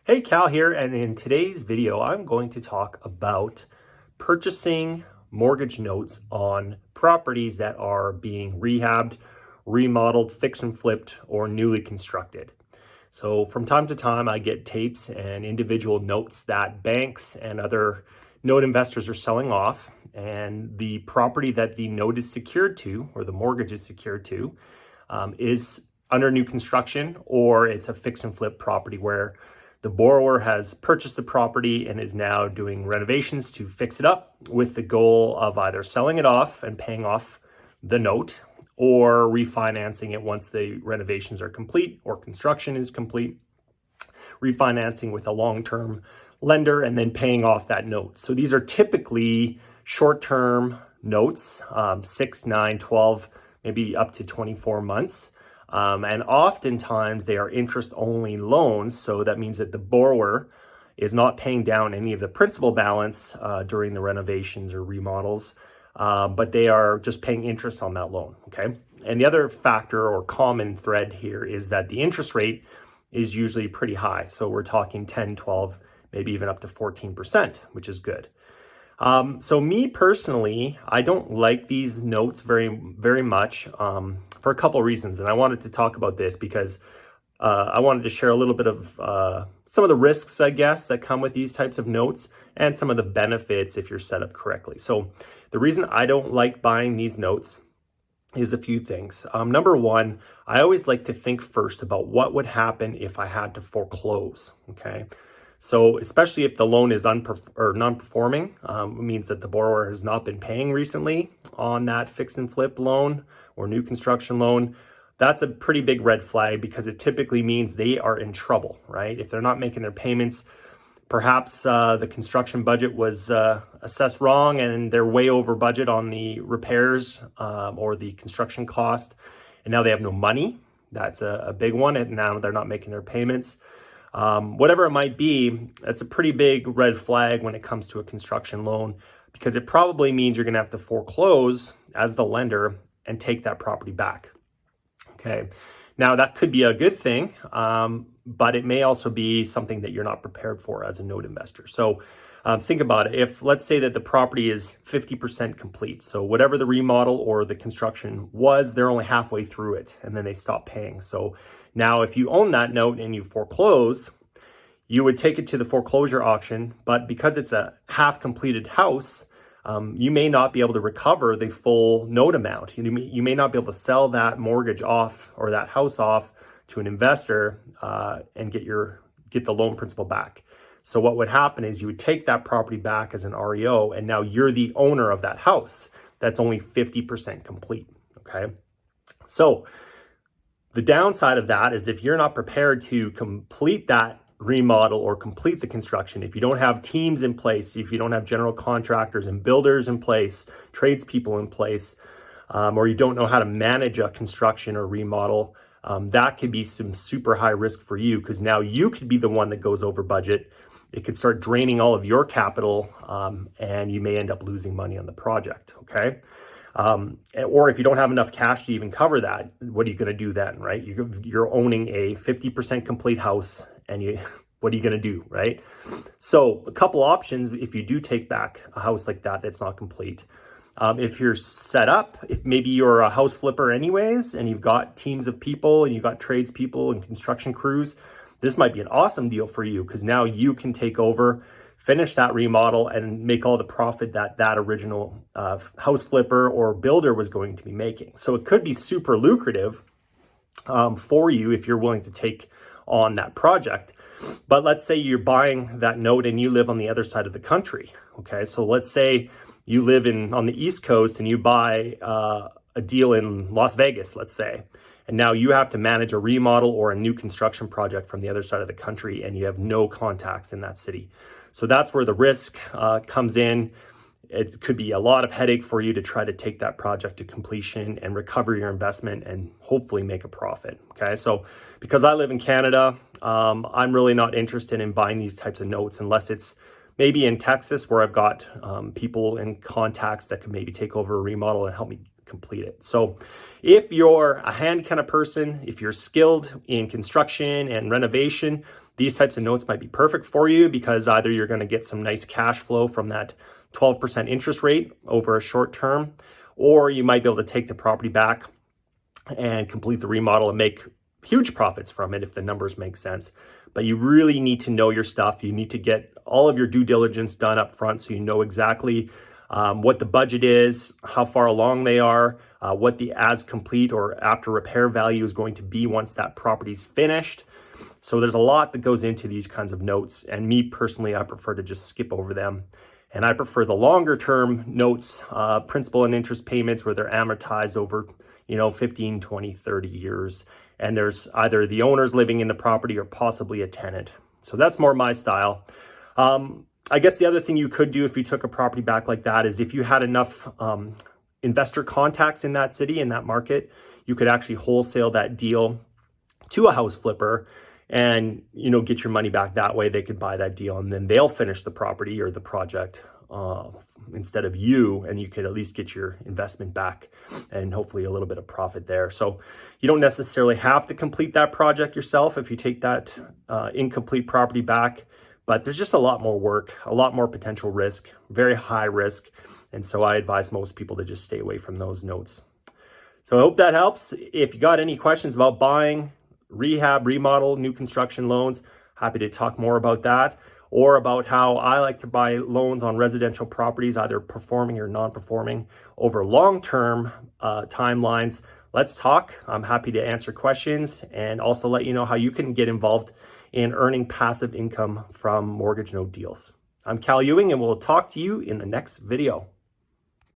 Hey, Cal here, and in today's video, I'm going to talk about purchasing mortgage notes on properties that are being rehabbed, remodeled, fix and flipped, or newly constructed. So from time to time, I get tapes and individual notes that banks and other note investors are selling off, and the property that the note is secured to, or the mortgage is secured to, is under new construction, or it's a fix and flip property where the borrower has purchased the property and is now doing renovations to fix it up with the goal of either selling it off and paying off the note or refinancing it once the renovations are complete or construction is complete, refinancing with a long-term lender and then paying off that note. So these are typically short-term notes, 6, 9, 12, maybe up to 24 months. And oftentimes they are interest-only loans. So that means that the borrower is not paying down any of the principal balance during the renovations or remodels, but they are just paying interest on that loan, okay? And the other factor or common thread here is that the interest rate is usually pretty high. So we're talking 10, 12, maybe even up to 14%, which is good. So me personally, I don't like these notes very much for a couple of reasons. And I wanted to talk about this because I wanted to share a little bit of some of the risks, I guess, that come with these types of notes and some of the benefits if you're set up correctly. So the reason I don't like buying these notes is a few things. Number one, I always like to think first about what would happen if I had to foreclose, okay? So especially if the loan is non-performing, it means that the borrower has not been paying recently on that fix and flip loan or new construction loan. That's a pretty big red flag because it typically means they are in trouble, right? If they're not making their payments, perhaps the construction budget was assessed wrong and they're way over budget on the repairs or the construction cost, and now they have no money. That's a big one, and now they're not making their payments. Whatever it might be, that's a pretty big red flag when it comes to a construction loan because it probably means you're going to have to foreclose as the lender and take that property back. Okay. Now that could be a good thing, but it may also be something that you're not prepared for as a note investor. So think about it. If let's say that the property is 50% complete, so whatever the remodel or the construction was, they're only halfway through it and then they stop paying. So now if you own that note and you foreclose, you would take it to the foreclosure auction, but because it's a half completed house, you may not be able to recover the full note amount. You may not be able to sell that mortgage off or that house off to an investor and get the loan principal back. So what would happen is you would take that property back as an REO, and now you're the owner of that house that's only 50% complete, okay? So the downside of that is if you're not prepared to complete that remodel or complete the construction, if you don't have teams in place, if you don't have general contractors and builders in place, tradespeople in place, or you don't know how to manage a construction or remodel, that could be some super high risk for you because now you could be the one that goes over budget. It could start draining all of your capital and you may end up losing money on the project, okay? Or if you don't have enough cash to even cover that, what are you going to do then, right? You're owning a 50% complete house and what are you going to do, right? So a couple options if you do take back a house like that that's not complete. If you're set up, if maybe you're a house flipper anyways, and you've got teams of people and you've got tradespeople and construction crews, this might be an awesome deal for you because now you can take over, finish that remodel, and make all the profit that original house flipper or builder was going to be making. So it could be super lucrative for you if you're willing to take on that project. But let's say you're buying that note and you live on the other side of the country. Okay, so let's say you live on the East Coast and you buy a deal in Las Vegas, let's say, and now you have to manage a remodel or a new construction project from the other side of the country and you have no contacts in that city. So that's where the risk comes in. It could be a lot of headache for you to try to take that project to completion and recover your investment and hopefully make a profit, okay? So because I live in Canada, I'm really not interested in buying these types of notes unless it's maybe in Texas where I've got people and contacts that could maybe take over a remodel and help me complete it. So if you're a hand kind of person, if you're skilled in construction and renovation, These types of notes might be perfect for you because either you're going to get some nice cash flow from that 12% interest rate over a short term, or you might be able to take the property back and complete the remodel and make huge profits from it if the numbers make sense. But you really need to know your stuff. You need to get all of your due diligence done up front so you know exactly what the budget is, how far along they are, what the as complete or after repair value is going to be once that property's finished. So there's a lot that goes into these kinds of notes, and me personally, I prefer to just skip over them. And I prefer the longer term notes, principal and interest payments where they're amortized over 15, 20, 30 years. And there's either the owners living in the property or possibly a tenant. So that's more my style. I guess the other thing you could do if you took a property back like that is if you had enough investor contacts in that city, in that market, you could actually wholesale that deal to a house flipper and get your money back that way. They could buy that deal and then they'll finish the property or the project instead of you, and you could at least get your investment back and hopefully a little bit of profit there. So you don't necessarily have to complete that project yourself if you take that incomplete property back, but there's just a lot more work, a lot more potential risk, very high risk. And so I advise most people to just stay away from those notes. So I hope that helps. If you got any questions about buying, rehab, remodel, new construction loans, happy to talk more about that, or about how I like to buy loans on residential properties, either performing or non-performing, over long-term timelines. Let's talk. I'm happy to answer questions and also let you know how you can get involved in earning passive income from mortgage note deals. I'm Cal Ewing, and we'll talk to you in the next video.